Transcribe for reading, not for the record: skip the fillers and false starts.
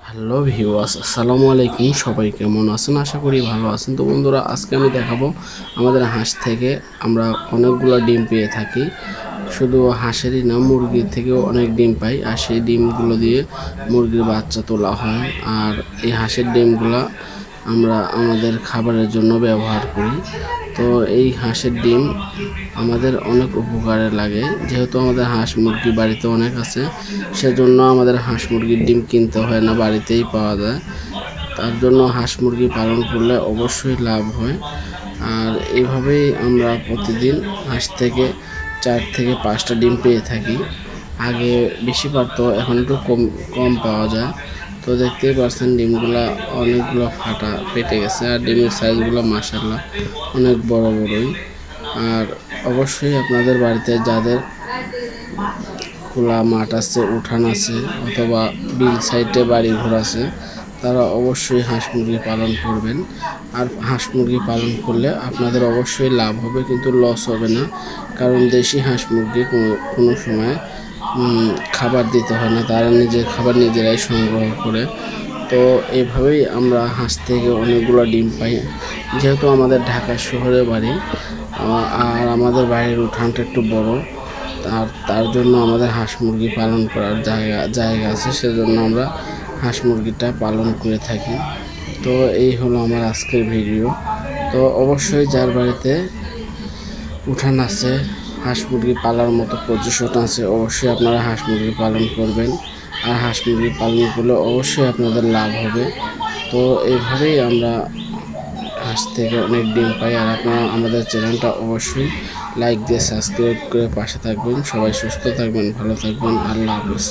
Hello viewers, আসসালামু আলাইকুম। সবাই কেমন আছেন? আশা করি ভালো আছেন। তো বন্ধুরা, আজকে আমি দেখাবো আমাদের হাঁস থেকে আমরা অনেকগুলো ডিম পেয়ে থাকি। শুধু হাঁসেরই না, মুরগির থেকেও অনেক ডিম পাই, আর সেই ডিমগুলো দিয়ে মুরগির বাচ্চা তোলা হয়। আর এই হাঁসের ডিমগুলো আমরা আমাদের খাবারের জন্য ব্যবহার করি। তো এই হাঁসের ডিম আমাদের অনেক উপকারে লাগে, যেহেতু আমাদের হাঁস মুরগি বাড়িতে অনেক আছে, সেজন্য আমাদের হাঁস মুরগির ডিম কিনতে হয় না, বাড়িতেই পাওয়া যায়। তার জন্য হাঁস মুরগি পালন করলে অবশ্যই লাভ হয়। আর এইভাবেই আমরা প্রতিদিন হাঁস থেকে 4 থেকে 5টা ডিম পেয়ে থাকি। আগে বেশি পারতো, এখন একটু কম কম পাওয়া যায়। তো দেখতেই পাচ্ছেন ডিমগুলা অনেকগুলো ফেটে গেছে, আর ডিমের সাইজগুলো মাশাআল্লাহ অনেক বড় বড়ই। আর অবশ্যই আপনাদের বাড়িতে যাদের খোলা মাঠ আছে, উঠান আছে, অথবা বিল সাইডে বাড়ি ঘর আছে, তারা অবশ্যই হাঁস মুরগি পালন করবেন। আর হাঁস মুরগি পালন করলে আপনাদের অবশ্যই লাভ হবে, কিন্তু লস হবে না। কারণ দেশি হাঁস মুরগি কোনো সময় খাবার দিতে হয় না, তারা নিজের খাবার নিজেরাই সংগ্রহ করে। তো এইভাবেই আমরা হাঁস থেকে অনেকগুলো ডিম পাই। যেহেতু আমাদের ঢাকা শহরে বাড়ি, আর আমাদের বাড়ির উঠানটা একটু বড়, আর তার জন্য আমাদের হাঁস মুরগি পালন করার জায়গা আছে, সেজন্য আমরা হাঁস মুরগিটা পালন করে থাকি। তো এই হলো আমার আজকের ভিডিও। তো অবশ্যই যার বাড়িতে উঠান আছে, হাঁস মুরগি পালার মতো পজিশন আছে, অবশ্যই আপনারা হাঁস মুরগি পালন করবেন। আর হাঁস মুরগি পালন করলে অবশ্যই আপনাদের লাভ হবে। তো এইভাবেই আমরা হাঁস থেকে অনেক ডিম পাই। আর আপনারা আমাদের চ্যানেলটা অবশ্যই লাইক দিয়ে সাবস্ক্রাইব করে পাশে থাকবেন। সবাই সুস্থ থাকবেন, ভালো থাকবেন। আল্লাহ হাফেজ।